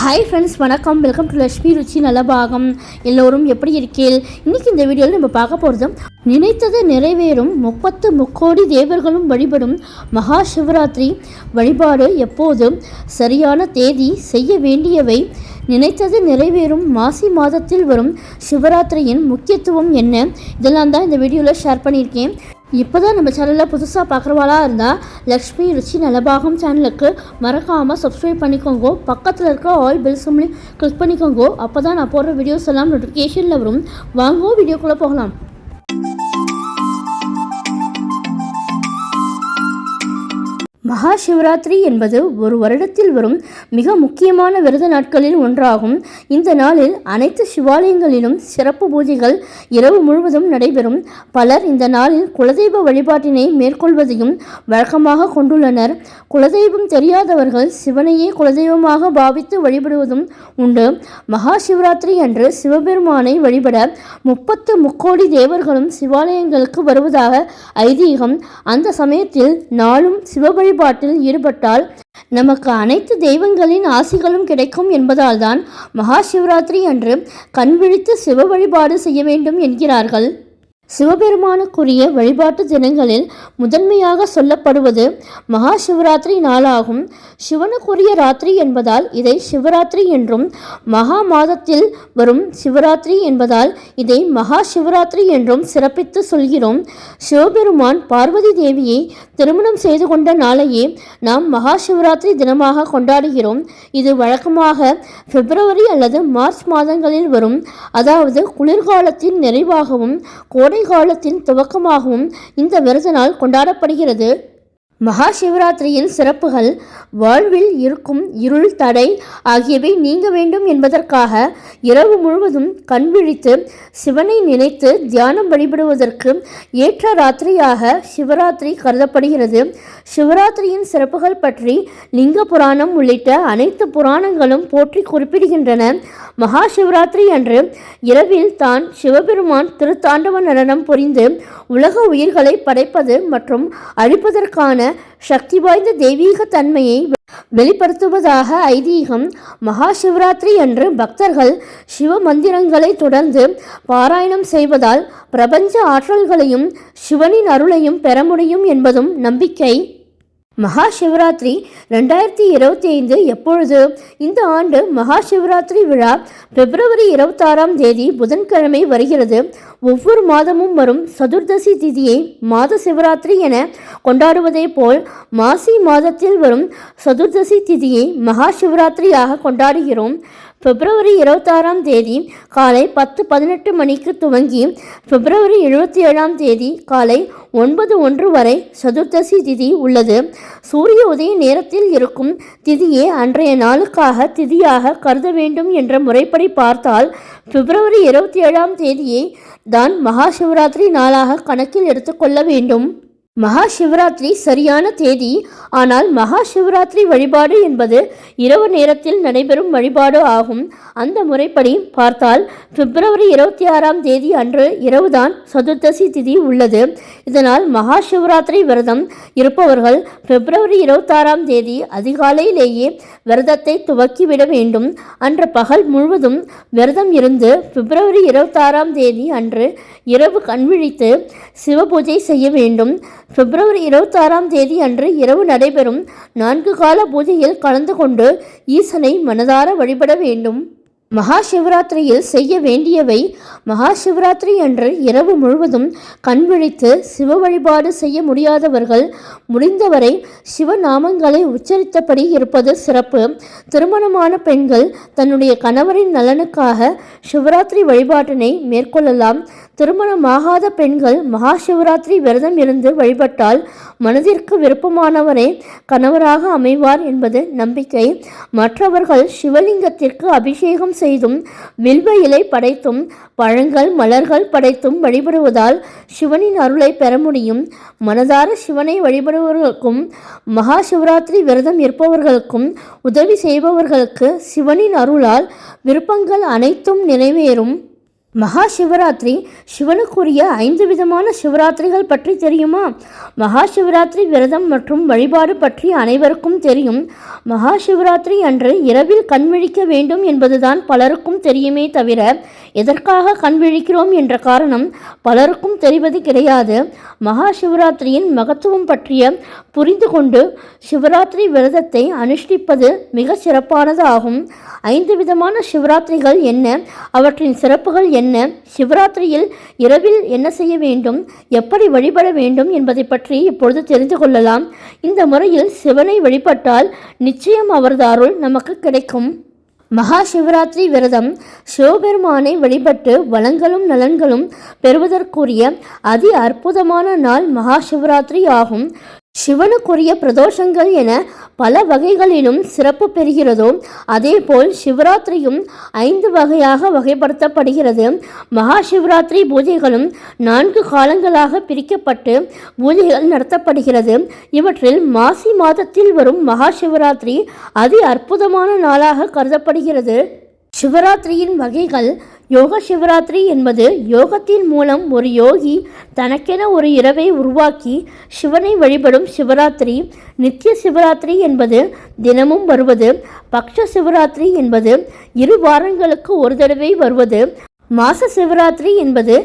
Hi friends, வணக்கம். Welcome to Lakshmi ருச்சி நலபாகம். எல்லோரும் எப்படி இருக்கீர்கள்? இன்றைக்கி இந்த வீடியோவில் நம்ம பார்க்க போகிறது நினைத்தது நிறைவேறும் 30 முக்கோடி தேவர்களும் வழிபடும் மகா சிவராத்திரி வழிபாடு. எப்போது, சரியான தேதி, செய்ய வேண்டியவை, நினைத்தது நிறைவேறும் மாசி மாதத்தில் வரும் சிவராத்திரியின் முக்கியத்துவம் என்ன, இதெல்லாம் தான் இந்த வீடியோவில் ஷேர் பண்ணியிருக்கேன். இப்போ தான் நம்ம சேனலில் புதுசாக பார்க்குறவாளாக இருந்தால் லக்ஷ்மி ருச்சி நலபாகம் சேனலுக்கு மறக்காமல் சப்ஸ்கிரைப் பண்ணிக்கோங்க. பக்கத்தில் இருக்க ஆல் பெல் சிம்லையும் கிளிக் பண்ணிக்கோங்க. அப்போ தான் நான் போடுற வீடியோஸ் எல்லாம் நோட்டிஃபிகேஷனில் வரும். வாங்க வீடியோக்குள்ளே போகலாம். மகா சிவராத்திரி என்பது ஒரு வருடத்தில் வரும் மிக முக்கியமான விரத நாட்களில் ஒன்றாகும். இந்த நாளில் அனைத்து சிவாலயங்களிலும் சிறப்பு பூஜைகள் இரவு முழுவதும் நடைபெறும். பலர் இந்த நாளில் குலதெய்வ வழிபாட்டினை மேற்கொள்வதையும் வழக்கமாக கொண்டுள்ளனர். குலதெய்வம் தெரியாதவர்கள் சிவனையே குலதெய்வமாக பாவித்து வழிபடுவதும் உண்டு. மகா சிவராத்திரி அன்று சிவபெருமானை வழிபட 30 முக்கோடி தேவர்களும் சிவாலயங்களுக்கு வருவதாக ஐதீகம். அந்த சமயத்தில் நாளும் சிவ வழிபாட்டில் ஈடுபட்டால் நமக்கு அனைத்து தெய்வங்களின் ஆசிகளும் கிடைக்கும் என்பதால் தான் மகா சிவராத்திரி அன்று கண் விழித்து சிவ வழிபாடு செய்ய வேண்டும் என்கிறார்கள். சிவபெருமானுக்குரிய வழிபாட்டு தினங்களில் முதன்மையாக சொல்லப்படுவது மகா சிவராத்திரி நாளாகும். சிவனுக்குரிய ராத்திரி என்பதால் இதை சிவராத்திரி என்றும், மகா மாதத்தில் வரும் சிவராத்திரி என்பதால் இதை மகா சிவராத்திரி என்றும் சிறப்பித்து சொல்கிறோம். சிவபெருமான் பார்வதி தேவியை திருமணம் செய்து கொண்ட நாளையே நாம் மகா சிவராத்திரி தினமாக கொண்டாடுகிறோம். இது வழக்கமாக பிப்ரவரி அல்லது மார்ச் மாதங்களில் வரும், அதாவது குளிர்காலத்தின் நிறைவாகவும் கோடை காலத்தின் துவக்கமாகவும் இந்த விரத நாள் கொண்டாடப்படுகிறது. மகா சிவராத்திரியின் சிறப்புகள்: வாழ்வில் இருக்கும் இருள், தடை ஆகியவை நீங்க வேண்டும் என்பதற்காக இரவு முழுவதும் கண் விழித்து சிவனை நினைத்து தியானம் வழிபடுவதற்கு ஏற்ற ராத்திரியாக சிவராத்திரி கருதப்படுகிறது. சிவராத்திரியின் சிறப்புகள் பற்றி லிங்க புராணம் உள்ளிட்ட அனைத்து புராணங்களும் போற்றி குறிப்பிடுகின்றன. மகா சிவராத்திரி அன்று இரவில் தான் சிவபெருமான் திருத்தாண்டவ நடனம் புரிந்து உலக உயிர்களை படைப்பது மற்றும் அழிப்பதற்கான சக்தி வாய்ந்த தெய்வீக தன்மையை வெளிப்படுத்துவதாக ஐதீகம். மகா சிவராத்திரி அன்று பக்தர்கள் சிவ மந்திரங்களை தொடர்ந்து பாராயணம் செய்வதால் பிரபஞ்ச ஆற்றல்களையும் சிவனின் அருளையும் பெற முடியும் என்பதும் நம்பிக்கை. மகா சிவராத்திரி 2025 எப்பொழுது? இந்த ஆண்டு மகா சிவராத்திரி விழா பிப்ரவரி 26ஆம் தேதி புதன்கிழமை வருகிறது. ஒவ்வொரு மாதமும் வரும் சதுர்தசி திதியை மாத சிவராத்திரி என கொண்டாடுவதே போல் மாசி மாதத்தில் வரும் சதுர்தசி திதியை மகா சிவராத்திரியாக கொண்டாடுகிறோம். பிப்ரவரி 26ஆம் தேதி காலை 10:18 மணிக்கு துவங்கி பிப்ரவரி 27ஆம் தேதி காலை 9:01 வரை சதுர்தசி திதி உள்ளது. சூரிய உதய நேரத்தில் இருக்கும் திதியே அன்றைய நாளுக்காக திதியாக கருத வேண்டும் என்ற முறைப்படி பார்த்தால் பிப்ரவரி 27ஆம் தேதியை தான் மகா சிவராத்திரி நாளாக கணக்கில் எடுத்துக்கொள்ள வேண்டும். மகா சிவராத்திரி சரியான தேதி. ஆனால் மகா சிவராத்திரி வழிபாடு என்பது இரவு நேரத்தில் நடைபெறும் வழிபாடு ஆகும். அந்த முறைப்படி பார்த்தால் பிப்ரவரி 26ஆம் தேதி அன்று இரவுதான் சதுர்தசி திதி உள்ளது. இதனால் மகா சிவராத்திரி விரதம் இருப்பவர்கள் பிப்ரவரி 26ஆம் தேதி அதிகாலையிலேயே விரதத்தை துவக்கிவிட வேண்டும். அன்று பகல் முழுவதும் விரதம் இருந்து பிப்ரவரி 26ஆம் தேதி அன்று இரவு கண்விழித்து சிவபூஜை செய்ய வேண்டும். பிப்ரவரி 26ஆம் தேதி அன்று இரவு நடைபெறும் 4 கால பூஜையில் கலந்து கொண்டு ஈசனை மனதார வழிபட வேண்டும். மகா சிவராத்திரியில் செய்ய வேண்டியவை: மகா சிவராத்திரி அன்று இரவு முழுவதும் கண் விழித்து சிவ வழிபாடு செய்ய முடியாதவர்கள் முடிந்தவரை சிவநாமங்களை உச்சரித்தபடி இருப்பது சிறப்பு. திருமணமான பெண்கள் தன்னுடைய கணவரின் நலனுக்காக சிவராத்திரி வழிபாட்டினை மேற்கொள்ளலாம். திருமணமாகாத பெண்கள் மகா சிவராத்திரி விரதம் இருந்து வழிபட்டால் மனதிற்கு விருப்பமானவரே கணவராக அமைவார் என்பது நம்பிக்கை. மற்றவர்கள் சிவலிங்கத்திற்கு அபிஷேகம் செய்தும் வில்வ இலை படைத்தும் பழங்கள் மலர்கள் படைத்தும் வழிபடுவதால் சிவனின் அருளை பெற முடியும். மனதார சிவனை வழிபடுபவர்களுக்கும் மகா சிவராத்திரி விரதம் இருப்பவர்களுக்கும் உதவி செய்பவர்களுக்கு சிவனின் அருளால் விருப்பங்கள் அனைத்தும் நிறைவேறும். மகா சிவராத்திரி சிவனுக்குரிய 5 விதமான சிவராத்திரிகள் பற்றி தெரியுமா? மகா சிவராத்திரி விரதம் மற்றும் வழிபாடு பற்றி அனைவருக்கும் தெரியும். மகா சிவராத்திரி அன்று இரவில் கண் விழிக்க வேண்டும் என்பதுதான் பலருக்கும் தெரியுமே தவிர எதற்காக கண் விழிக்கிறோம் என்ற காரணம் பலருக்கும் தெரிவது கிடையாது. மகா சிவராத்திரியின் மகத்துவம் பற்றிய புரிந்து கொண்டு சிவராத்திரி விரதத்தை அனுஷ்டிப்பது மிக சிறப்பானது ஆகும். 5 விதமான சிவராத்திரிகள் என்ன, அவற்றின் சிறப்புகள் என்ன, சிவராத்திரியில் இரவில் என்ன செய்ய வேண்டும், எப்படி வழிபட வேண்டும் என்பதை பற்றி இப்பொழுது தெரிந்து கொள்ளலாம். இந்த முறையில் சிவனை வழிபட்டால் நிச்சயம் அவரது அருள் நமக்கு கிடைக்கும். மகா சிவராத்திரி விரதம் சிவபெருமானை வழிபட்டு வளங்களும் நலன்களும் பெறுவதற்குரிய அதி அற்புதமான நாள் மகா சிவராத்திரி ஆகும். சிவனுக்குரிய பிரதோஷங்கள் என பல வகைகளிலும் சிறப்பு பெறுகிறதோ அதேபோல் சிவராத்திரியும் 5 வகையாக வகைப்படுத்தப்படுகிறது. மகா சிவராத்திரி பூஜைகளும் 4 காலங்களாக பிரிக்கப்பட்டு பூஜைகள் நடத்தப்படுகிறது. இவற்றில் மாசி மாதத்தில் வரும் மகா சிவராத்திரி அதி அற்புதமான நாளாக கருதப்படுகிறது. சிவராத்திரியின் வகைகள். யோக சிவராத்திரி என்பது யோகத்தின் மூலம் ஒரு யோகி தனக்கென ஒரு இரவை உருவாக்கி சிவனை வழிபடும் சிவராத்திரி. நித்திய சிவராத்திரி என்பது தினமும் வருவது. பக்ஷ சிவராத்திரி என்பது 2 வாரங்களுக்கு ஒரு தடவை வருவது. மாச சிவராத்திரி என்பது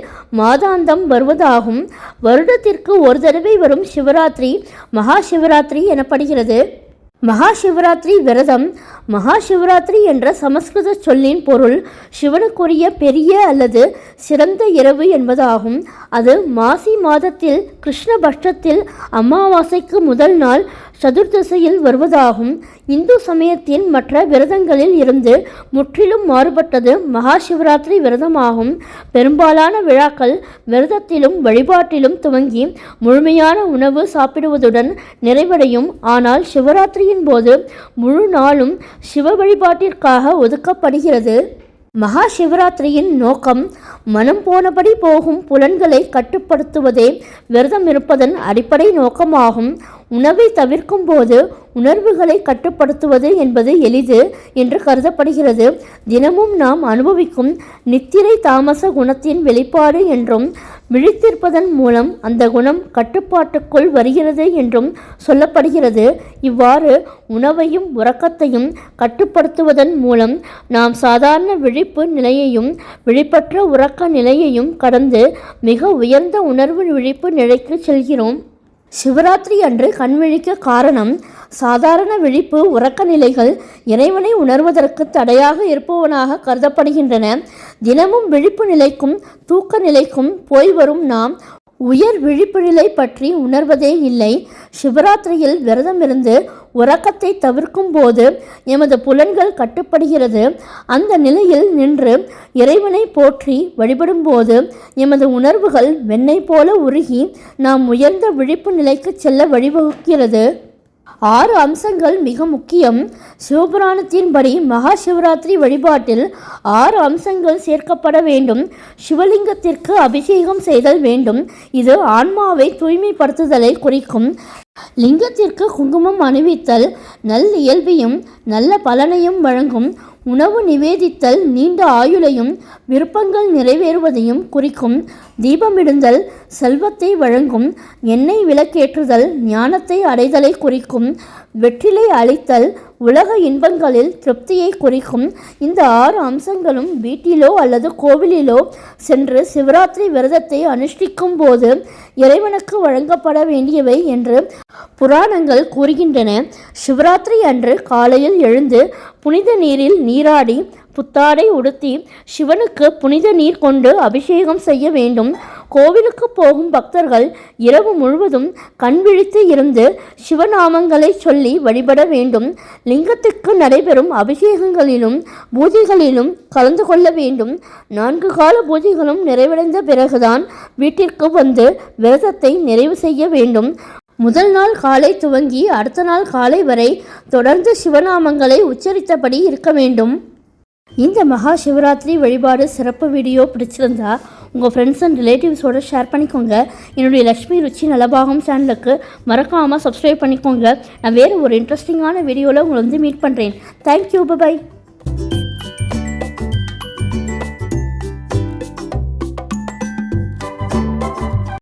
மாதாந்தம் வருவதாகும். வருடத்திற்கு ஒரு தடவை வரும் சிவராத்திரி மகா சிவராத்திரி எனப்படுகிறது. மகா சிவராத்திரி விரதம். மகா சிவராத்திரி என்ற சமஸ்கிருத சொல்லின் பொருள் சிவனுக்குரிய பெரிய அல்லது சிறந்த இரவு என்பதாகும். அது மாசி மாதத்தில் கிருஷ்ணபட்சத்தில் அமாவாசைக்கு முதல் நாள் சதுர்தசியில் வருவதாகும். இந்து சமயத்தின் மற்ற விரதங்களில் இருந்து முற்றிலும் மாறுபட்டது மகா சிவராத்திரி விரதமாகும். பெரும்பாலான விழாக்கள் விரதத்திலும் வழிபாட்டிலும் துவங்கி முழுமையான உணவு சாப்பிடுவதுடன் நிறைவடையும். ஆனால் சிவராத்திரியின் போது முழு நாளும் சிவ வழிபாட்டிற்காக ஒதுக்கப்படுகிறது. மகா சிவராத்திரியின் நோக்கம் மனம் போனபடி போகும் புலன்களை கட்டுப்படுத்துவதே விரதம் இருப்பதன் அடிப்படை நோக்கமாகும். உணவை தவிர்க்கும் போது உணர்வுகளை கட்டுப்படுத்துவது என்பது எளிது என்று கருதப்படுகிறது. தினமும் நாம் அனுபவிக்கும் நித்திரை தாமச குணத்தின் வெளிப்பாடு என்றும் விழித்திருப்பதன் மூலம் அந்த குணம் கட்டுப்பாட்டுக்குள் வருகிறது என்றும் சொல்லப்படுகிறது. இவ்வாறு உணவையும் உறக்கத்தையும் கட்டுப்படுத்துவதன் மூலம் நாம் சாதாரண விழிப்பு நிலையையும் விழிப்பற்ற உறக்க நிலையையும் கடந்து மிக உயர்ந்த உணர்வு விழிப்பு நிலைக்கு செல்கிறோம். சிவராத்திரி அன்று கண் விழிக்க காரணம் சாதாரண விழிப்பு உறக்க நிலைகள் இறைவனை உணர்வதற்கு தடையாக இருப்பவனாக கருதப்படுகின்றன. தினமும் விழிப்பு நிலைக்கும் தூக்க நிலைக்கும் போய் வரும் நாம் உயர் விழிப்பு நிலை பற்றி உணர்வதே இல்லை. சிவராத்திரியில் விரதமிருந்து உறக்கத்தை தவிர்க்கும் போது எமது புலன்கள் கட்டுப்படுகிறது. அந்த நிலையில் நின்று இறைவனை போற்றி வழிபடும் போது எமது உணர்வுகள் வெண்ணெய் போல உருகி நாம் உயர்ந்த விழிப்பு நிலைக்கு செல்ல வழிவகுக்கிறது. 6 அம்சங்கள் மிக முக்கியம். சிவபுராணத்தின்படி மகா சிவராத்திரி வழிபாட்டில் 6 அம்சங்கள் சேர்க்கப்பட வேண்டும். சிவலிங்கத்திற்கு அபிஷேகம் செய்தல் வேண்டும். இது ஆன்மாவை தூய்மைப்படுத்துதலை குறிக்கும். லிங்கத்திற்கு குங்குமம் அணிவித்தல் நல் இயல்பையும் நல்ல பலனையும் வழங்கும். உணவு நிவேதித்தல் நீண்ட ஆயுளையும் விருப்பங்கள் நிறைவேறுவதையும் குறிக்கும். தீபமிடுதல் செல்வத்தை வழங்கும். எண்ணெய் விளக்கேற்றுதல் ஞானத்தை அடைதலை குறிக்கும். வெற்றிலை அளித்தல் உலக இன்பங்களில் திருப்தியை குறிக்கும். இந்த 6 அம்சங்களும் வீட்டிலோ அல்லது கோவிலிலோ சென்று சிவராத்திரி விரதத்தை அனுஷ்டிக்கும் போது இறைவனுக்கு வழங்கப்பட வேண்டியவை என்று புராணங்கள் கூறுகின்றன. சிவராத்திரி அன்று காலையில் எழுந்து புனித நீரில் நீராடி புத்தாடை உடுத்தி சிவனுக்கு புனித நீர் கொண்டு அபிஷேகம் செய்ய வேண்டும். கோவிலுக்கு போகும் பக்தர்கள் இரவு முழுவதும் கண் விழித்து இருந்து சிவநாமங்களை சொல்லி வழிபட வேண்டும். லிங்கத்துக்கு நடைபெறும் அபிஷேகங்களிலும் பூஜைகளிலும் கலந்து கொள்ள வேண்டும். 4 கால பூஜைகளும் நிறைவடைந்த பிறகுதான் வீட்டிற்கு வந்து விரதத்தை நிறைவு செய்ய வேண்டும். முதல் நாள் காலை துவங்கி அடுத்த நாள் காலை வரை தொடர்ந்து சிவநாமங்களை உச்சரித்தபடி இருக்க வேண்டும். இந்த மகா சிவராத்திரி வழிபாடு சிறப்பு வீடியோ பிடிச்சிருந்தா உங்கள் ஃப்ரெண்ட்ஸ் அண்ட் ரிலேட்டிவ்ஸோடு ஷேர் பண்ணிக்கோங்க. என்னுடைய லக்ஷ்மி ருச்சி நலபாகம் சேனலுக்கு மறக்காமல் சப்ஸ்கிரைப் பண்ணிக்கோங்க. நான் வேறு ஒரு இன்ட்ரெஸ்டிங்கான வீடியோவில் உங்களை மீட் பண்ணுறேன். Thank you, by.